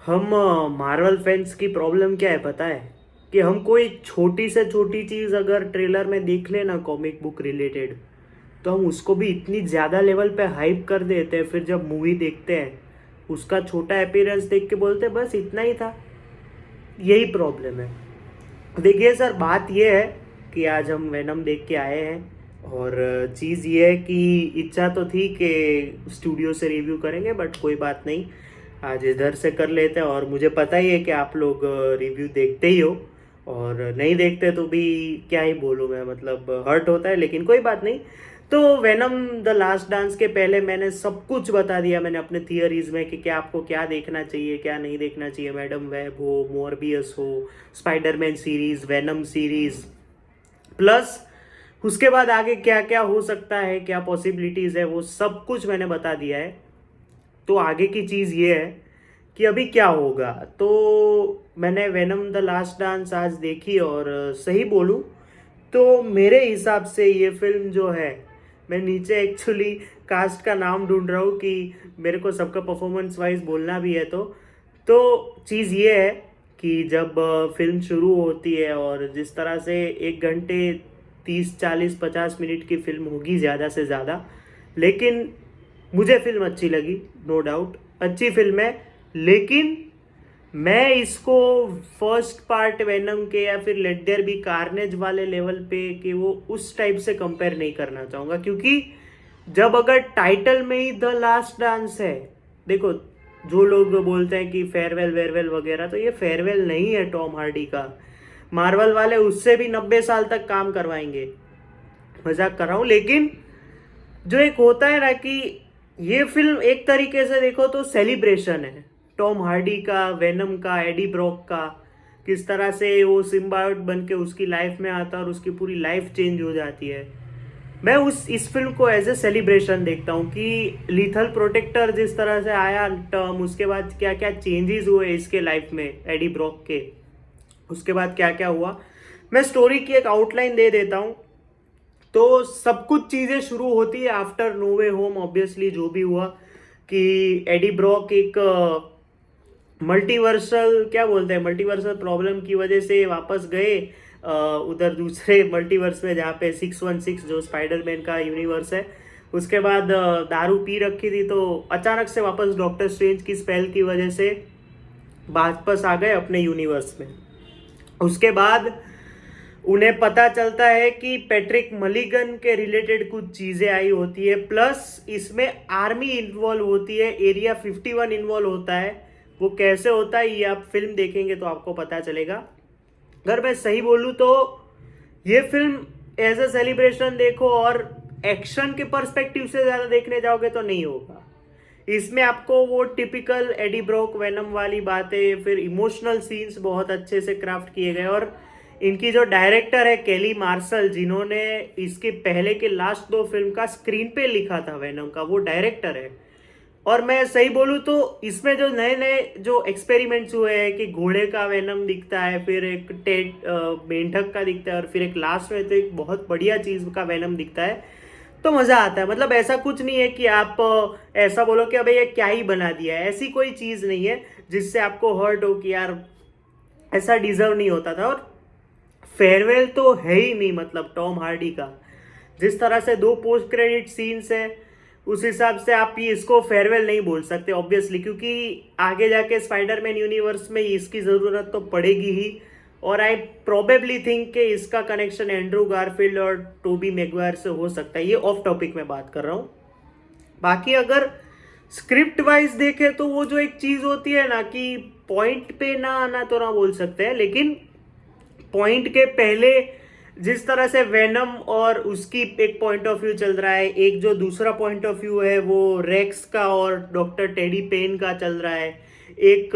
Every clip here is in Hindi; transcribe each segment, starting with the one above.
हम मार्वल फैंस की प्रॉब्लम क्या है पता है? कि हम कोई छोटी से छोटी चीज़ अगर ट्रेलर में देख लेना कॉमिक बुक रिलेटेड, तो हम उसको भी इतनी ज़्यादा लेवल पे हाइप कर देते हैं। फिर जब मूवी देखते हैं, उसका छोटा अपीयरेंस देख के बोलते हैं बस इतना ही था। यही प्रॉब्लम है। देखिए सर, बात ये है कि आज हम वेनम देख के आए हैं, और चीज़ ये है कि इच्छा तो थी कि स्टूडियो से रिव्यू करेंगे, बट कोई बात नहीं, आज इधर से कर लेते हैं। और मुझे पता ही है कि आप लोग रिव्यू देखते ही हो, और नहीं देखते तो भी क्या ही बोलूँ मैं, मतलब हर्ट होता है, लेकिन कोई बात नहीं। तो वेनम द लास्ट डांस के पहले मैंने सब कुछ बता दिया, मैंने अपने थियरीज में कि क्या आपको क्या देखना चाहिए क्या नहीं देखना चाहिए। मैडम वेब हो, मोरबियस हो, Spiderman series, venom series, plus उसके बाद आगे क्या क्या हो सकता है, क्या पॉसिबिलिटीज है, वो सब कुछ मैंने बता दिया है। तो आगे की चीज़ ये है कि अभी क्या होगा। तो मैंने वेनम द लास्ट डांस आज देखी, और सही बोलूँ तो मेरे हिसाब से ये फिल्म जो है, मैं नीचे एक्चुअली कास्ट का नाम ढूंढ रहा हूँ कि मेरे को सबका परफॉर्मेंस वाइज बोलना भी है। तो चीज़ ये है कि जब फिल्म शुरू होती है, और जिस तरह से 1 घंटे 30 40 50 मिनट की फिल्म होगी ज़्यादा से ज़्यादा, लेकिन मुझे फिल्म अच्छी लगी, नो डाउट अच्छी फिल्म है। लेकिन मैं इसको फर्स्ट पार्ट वेनम के या फिर लेट देयर बी कार्नेज वाले लेवल पे कि वो उस टाइप से कंपेयर नहीं करना चाहूँगा, क्योंकि जब अगर टाइटल में ही द लास्ट डांस है, देखो, जो लोग बोलते हैं कि फेयरवेल वेयरवेल वगैरह, तो ये फेयरवेल नहीं है टॉम हार्डी का। मार्वल वाले उससे भी 90 साल तक काम करवाएंगे, मजाक कर रहा हूँ। लेकिन जो एक होता है ना कि ये फिल्म एक तरीके से देखो तो सेलिब्रेशन है टॉम हार्डी का, वेनम का, एडी ब्रॉक का। किस तरह से वो सिम्बायोट बन के उसकी लाइफ में आता है और उसकी पूरी लाइफ चेंज हो जाती है। मैं उस इस फिल्म को एज ए सेलिब्रेशन देखता हूँ कि लीथल प्रोटेक्टर जिस तरह से आया टर्म, उसके बाद क्या क्या चेंजेस हुए इसके लाइफ में एडी ब्रॉक के, उसके बाद क्या क्या हुआ। मैं स्टोरी की एक आउटलाइन दे देता हूँ। तो सब कुछ चीज़ें शुरू होती है आफ्टर नो वे होम, ऑब्वियसली जो भी हुआ कि एडी ब्रॉक एक मल्टीवर्सल, क्या बोलते हैं, मल्टीवर्सल प्रॉब्लम की वजह से वापस गए उधर दूसरे मल्टीवर्स में, जहाँ पे 616 जो स्पाइडरमैन का यूनिवर्स है। उसके बाद दारू पी रखी थी, तो अचानक से वापस डॉक्टर स्ट्रेंज की स्पेल की वजह से वापस आ गए अपने यूनिवर्स में। उसके बाद उन्हें पता चलता है कि पैट्रिक मलिगन के रिलेटेड कुछ चीज़ें आई होती है, प्लस इसमें आर्मी इन्वॉल्व होती है, एरिया 51 इन्वॉल्व होता है। वो कैसे होता है ये आप फिल्म देखेंगे तो आपको पता चलेगा। अगर मैं सही बोलूँ तो ये फिल्म एज अ सेलिब्रेशन देखो, और एक्शन के पर्सपेक्टिव से ज़्यादा देखने जाओगे तो नहीं होगा। इसमें आपको वो टिपिकल एडी ब्रॉक वेनम वाली बातें, फिर इमोशनल सीन्स बहुत अच्छे से क्राफ्ट किए गए। और इनकी जो डायरेक्टर है केली मार्शल, जिन्होंने इसके पहले के लास्ट 2 फिल्म का स्क्रीन पे लिखा था वेनम का, वो डायरेक्टर है। और मैं सही बोलूँ तो इसमें जो नए नए जो एक्सपेरिमेंट्स हुए हैं कि घोड़े का वेनम दिखता है, फिर एक मेंढक का दिखता है, और फिर एक लास्ट में तो एक बहुत बढ़िया चीज़ का वेनम दिखता है, तो मज़ा आता है। मतलब ऐसा कुछ नहीं है कि आप ऐसा बोलो कि अबे ये क्या ही बना दिया है, ऐसी कोई चीज़ नहीं है जिससे आपको हर्ट हो कि यार ऐसा डिजर्व नहीं होता था। और फेयरवेल तो है ही नहीं, मतलब टॉम हार्डी का जिस तरह से 2 पोस्ट क्रेडिट सीन्स है, उस हिसाब से आप ये इसको फेयरवेल नहीं बोल सकते ऑब्वियसली, क्योंकि आगे जाके स्पाइडरमैन यूनिवर्स में इसकी ज़रूरत तो पड़ेगी ही। और आई प्रोबेबली थिंक कि इसका कनेक्शन एंड्रू गारफील्ड और टोबी मैगवायर से हो सकता है। ये ऑफ टॉपिक में बात कर रहा हूँ। बाकी अगर स्क्रिप्ट वाइज देखे तो वो जो एक चीज़ होती है ना कि पॉइंट पे ना आना तो ना बोल सकते हैं, लेकिन पॉइंट के पहले जिस तरह से वेनम और उसकी एक पॉइंट ऑफ व्यू चल रहा है, एक जो दूसरा पॉइंट ऑफ व्यू है वो रेक्स का और डॉक्टर टेडी पेन का चल रहा है, एक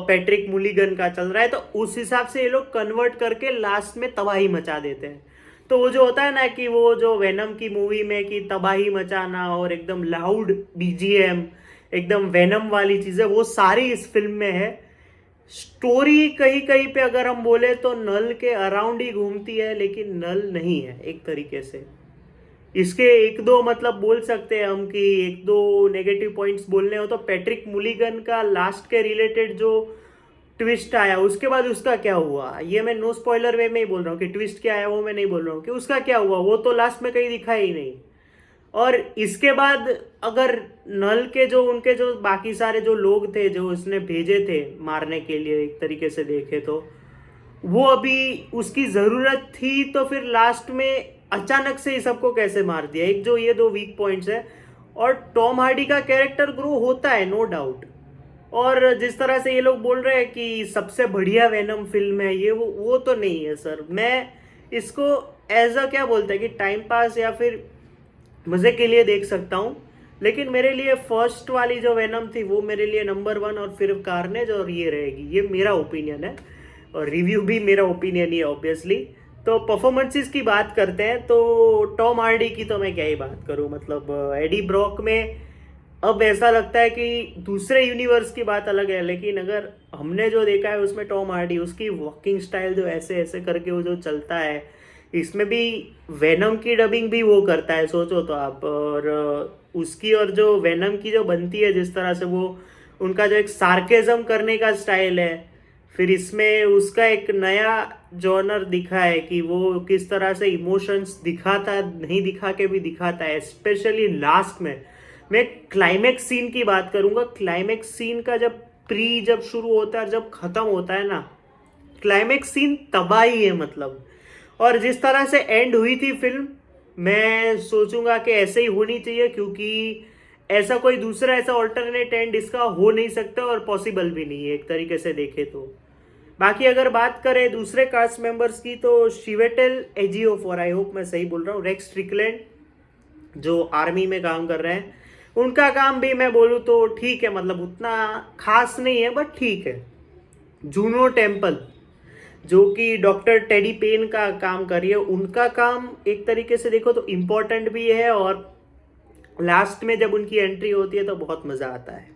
पैट्रिक मुलिगन का चल रहा है, तो उस हिसाब से ये लोग कन्वर्ट करके लास्ट में तबाही मचा देते हैं। तो वो जो होता है ना कि वो जो वेनम की मूवी में कि तबाही मचाना और एकदम लाउड बीजीएम, एकदम वेनम वाली चीज़ें, वो सारी इस फिल्म में है। स्टोरी कहीं कहीं पे अगर हम बोले तो नल के अराउंड ही घूमती है, लेकिन नल नहीं है एक तरीके से। इसके एक दो मतलब बोल सकते हैं हम कि एक दो नेगेटिव पॉइंट्स बोलने हो तो पैट्रिक मुलिगन का लास्ट के रिलेटेड जो ट्विस्ट आया उसके बाद उसका क्या हुआ, ये मैं नो स्पॉइलर वे में ही बोल रहा हूँ कि ट्विस्ट क्या आया वो मैं नहीं बोल रहा हूँ कि उसका क्या हुआ, वो तो लास्ट में कहीं दिखा ही नहीं। और इसके बाद अगर नल के जो उनके जो बाकी सारे जो लोग थे जो उसने भेजे थे मारने के लिए, एक तरीके से देखे तो वो अभी उसकी जरूरत थी तो फिर लास्ट में अचानक से ही सबको कैसे मार दिया, एक जो ये दो वीक पॉइंट्स है। और टॉम हार्डी का कैरेक्टर ग्रो होता है नो डाउट। और जिस तरह से ये लोग बोल रहे हैं कि सबसे बढ़िया वेनम फिल्म है ये वो तो नहीं है सर। मैं इसको एज अ क्या बोलते हैं कि टाइम पास या फिर मज़े के लिए देख सकता हूँ। लेकिन मेरे लिए फर्स्ट वाली जो वेनम थी वो मेरे लिए नंबर वन और फिर कार्नेज और ये रहेगी, ये मेरा ओपिनियन है और रिव्यू भी मेरा ओपिनियन ही है ऑब्वियसली। तो परफॉर्मेंसेस की बात करते हैं तो टॉम हार्डी की तो मैं क्या ही बात करूं, मतलब एडी ब्रॉक में अब ऐसा लगता है कि दूसरे यूनिवर्स की बात अलग है, लेकिन अगर हमने जो देखा है उसमें टॉम हार्डी उसकी वॉकिंग स्टाइल जो ऐसे ऐसे करके वो जो चलता है, इसमें भी वेनम की डबिंग भी वो करता है सोचो तो आप। और उसकी और जो वेनम की जो बनती है जिस तरह से वो उनका जो एक सार्केज्म करने का स्टाइल है, फिर इसमें उसका एक नया जॉनर दिखा है कि वो किस तरह से इमोशंस दिखाता है, नहीं दिखा के भी दिखाता है। स्पेशली लास्ट में मैं क्लाइमेक्स सीन की बात करूंगा, क्लाइमेक्स सीन का जब शुरू होता है जब खत्म होता है ना, क्लाइमेक्स सीन तबाही है मतलब। और जिस तरह से एंड हुई थी फिल्म, मैं सोचूंगा कि ऐसे ही होनी चाहिए क्योंकि ऐसा कोई दूसरा ऐसा ऑल्टरनेट एंड इसका हो नहीं सकता और पॉसिबल भी नहीं है एक तरीके से देखे तो। बाकी अगर बात करें दूसरे कास्ट मेंबर्स की तो शिवेटेल एजियोफोर, आई होप मैं सही बोल रहा हूँ, रेक्स स्ट्रिकलैंड जो आर्मी में काम कर रहे हैं, उनका काम भी मैं बोलूँ तो ठीक है, मतलब उतना खास नहीं है बट ठीक है। जूनो टेम्पल जो कि डॉक्टर टेडी पेन का काम कर रही है, उनका काम एक तरीके से देखो तो इम्पोर्टेंट भी है और लास्ट में जब उनकी एंट्री होती है तो बहुत मज़ा आता है।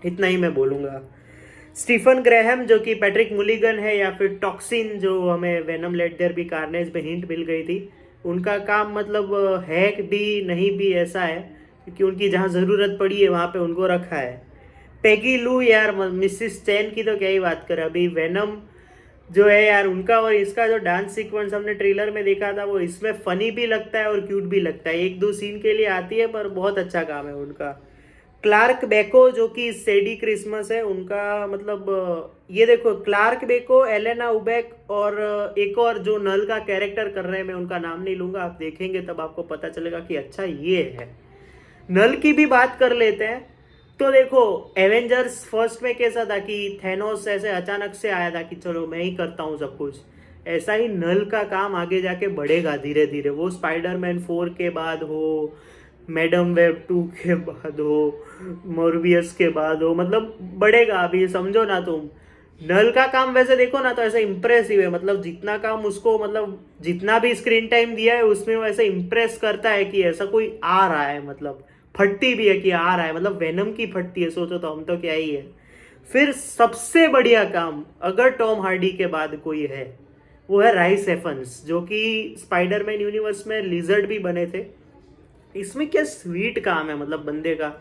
इतना ही मैं बोलूँगा। स्टीफन ग्रेहम जो कि पैट्रिक मुलिगन है या फिर टॉक्सिन जो हमें Venom let there be carnage में हिंट मिल गई थी, उनका काम मतलब है भी नहीं भी ऐसा है क्योंकि उनकी जहाँ ज़रूरत पड़ी है वहाँ पे उनको रखा है। पेगी लू यार, मिसिस चैन की तो क्या ही बात करें, अभी वेनम जो है यार उनका और इसका जो डांस सीक्वेंस हमने ट्रेलर में देखा था वो इसमें फनी भी लगता है और क्यूट भी लगता है, एक दो सीन के लिए आती है पर बहुत अच्छा काम है उनका। क्लार्क बेको जो कि सेडी क्रिसमस है उनका, मतलब ये देखो क्लार्क बेको, एलेना उबेक और एक और जो नल का कैरेक्टर कर रहे हैं, मैं उनका नाम नहीं लूंगा, आप देखेंगे तब आपको पता चलेगा कि अच्छा ये है। नल की भी बात कर लेते हैं तो देखो एवेंजर्स फर्स्ट में कैसा था कि थैनोस ऐसे अचानक से आया था कि चलो मैं ही करता हूँ सब कुछ, ऐसा ही नल का काम आगे जाके बढ़ेगा धीरे धीरे, वो स्पाइडरमैन 4 के बाद हो, मैडम वेब 2 के बाद हो, मोरबियस के बाद हो, मतलब बढ़ेगा अभी समझो ना तुम। नल का काम वैसे देखो ना तो ऐसा इम्प्रेसिव है, मतलब जितना काम उसको मतलब जितना भी स्क्रीन टाइम दिया है उसमें वो ऐसे इम्प्रेस करता है कि ऐसा कोई आ रहा है, मतलब फटती भी है कि आ रहा है, मतलब वेनम की फटती है सोचो तो, हम तो क्या ही है। फिर सबसे बढ़िया काम अगर टॉम हार्डी के बाद कोई है वो है राइस एफन्स जो कि स्पाइडरमैन यूनिवर्स में लिजर्ड भी बने थे। इसमें क्या स्वीट काम है मतलब बंदे का,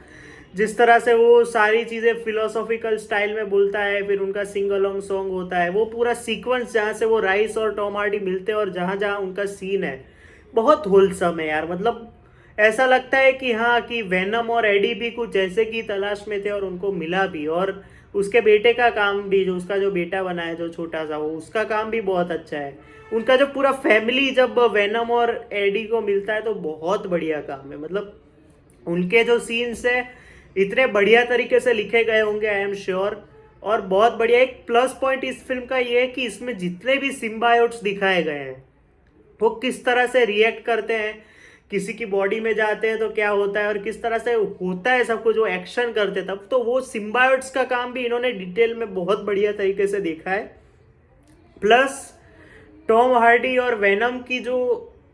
जिस तरह से वो सारी चीज़ें फिलोसॉफिकल स्टाइल में बोलता है, फिर उनका सिंग अलोंग सॉन्ग होता है, वो पूरा सीक्वेंस जहाँ से वो राइस और टॉम हार्डी मिलते हैं और जहाँ जहाँ उनका सीन है बहुत होलसम है यार, मतलब ऐसा लगता है कि हाँ कि वेनम और एडी भी कुछ ऐसे की तलाश में थे और उनको मिला भी। और उसके बेटे का काम भी, जो उसका जो बेटा बना है जो छोटा सा, वो उसका काम भी बहुत अच्छा है। उनका जो पूरा फैमिली जब वेनम और एडी को मिलता है तो बहुत बढ़िया काम है, मतलब उनके जो सीन्स है इतने बढ़िया तरीके से लिखे गए होंगे आई एम श्योर। और बहुत बढ़िया एक प्लस पॉइंट इस फिल्म का ये है कि इसमें जितने भी सिम्बायोट्स दिखाए गए हैं वो किस तरह से रिएक्ट करते हैं, किसी की बॉडी में जाते हैं तो क्या होता है और किस तरह से होता है सब कुछ, जो एक्शन करते तब, तो वो सिम्बायोट्स का काम भी इन्होंने डिटेल में बहुत बढ़िया तरीके से देखा है। प्लस टॉम हार्डी और वेनम की जो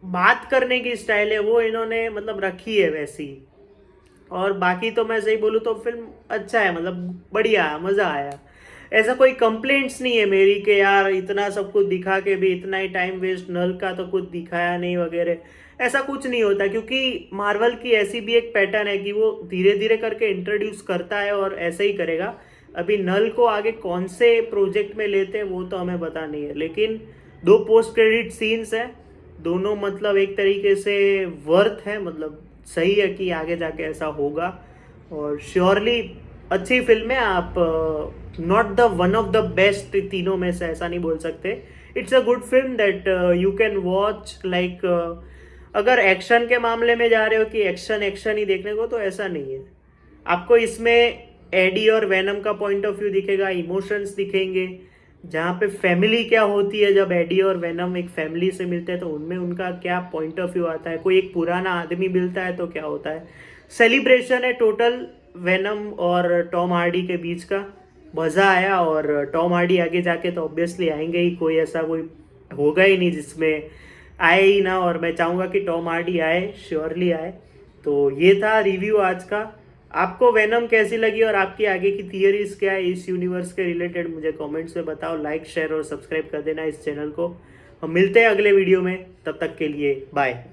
बात करने की स्टाइल है वो इन्होंने मतलब रखी है वैसी। और बाकी तो मैं सही बोलूँ तो फिल्म अच्छा है, मतलब बढ़िया है, मज़ा आया। ऐसा कोई कंप्लेंट्स नहीं है मेरी कि यार इतना सब कुछ दिखा के भी इतना ही टाइम वेस्ट, नल का तो कुछ दिखाया नहीं वगैरह, ऐसा कुछ नहीं होता, क्योंकि मार्वल की ऐसी भी एक पैटर्न है कि वो धीरे धीरे करके इंट्रोड्यूस करता है और ऐसे ही करेगा। अभी नल को आगे कौन से प्रोजेक्ट में लेते हैं वो तो हमें पता नहीं है, लेकिन 2 पोस्ट क्रेडिट सीन्स है, दोनों मतलब एक तरीके से वर्थ है, मतलब सही है कि आगे जाके ऐसा होगा। और श्योरली अच्छी फिल्म है। आप not the one of the best तीनों में से ऐसा नहीं बोल सकते। It's a good film that you can watch like. अगर एक्शन के मामले में जा रहे हो कि एक्शन एक्शन ही देखने को, तो ऐसा नहीं है। आपको इसमें एडी और वेनम का पॉइंट ऑफ व्यू दिखेगा, इमोशंस दिखेंगे, जहाँ पे फैमिली क्या होती है, जब एडी और वेनम एक फैमिली से मिलते हैं तो उनमें उनका क्या पॉइंट ऑफ व्यू आता है, कोई एक पुराना आदमी मिलता है तो क्या होता है। सेलिब्रेशन है टोटल वेनम और टॉम हार्डी के बीच का। मज़ा आया, और टॉम हार्डी आगे जाके तो ऑब्वियसली आएंगे ही, कोई ऐसा कोई होगा ही नहीं जिसमें आए ही ना। और मैं चाहूँगा कि टॉम हार्डी आए, श्योरली आए। तो ये था रिव्यू आज का। आपको वेनम कैसी लगी और आपकी आगे की थियरीज क्या है इस यूनिवर्स के रिलेटेड, मुझे कमेंट्स में बताओ। लाइक शेयर और सब्सक्राइब कर देना इस चैनल को। हम मिलते हैं अगले वीडियो में, तब तक के लिए बाय।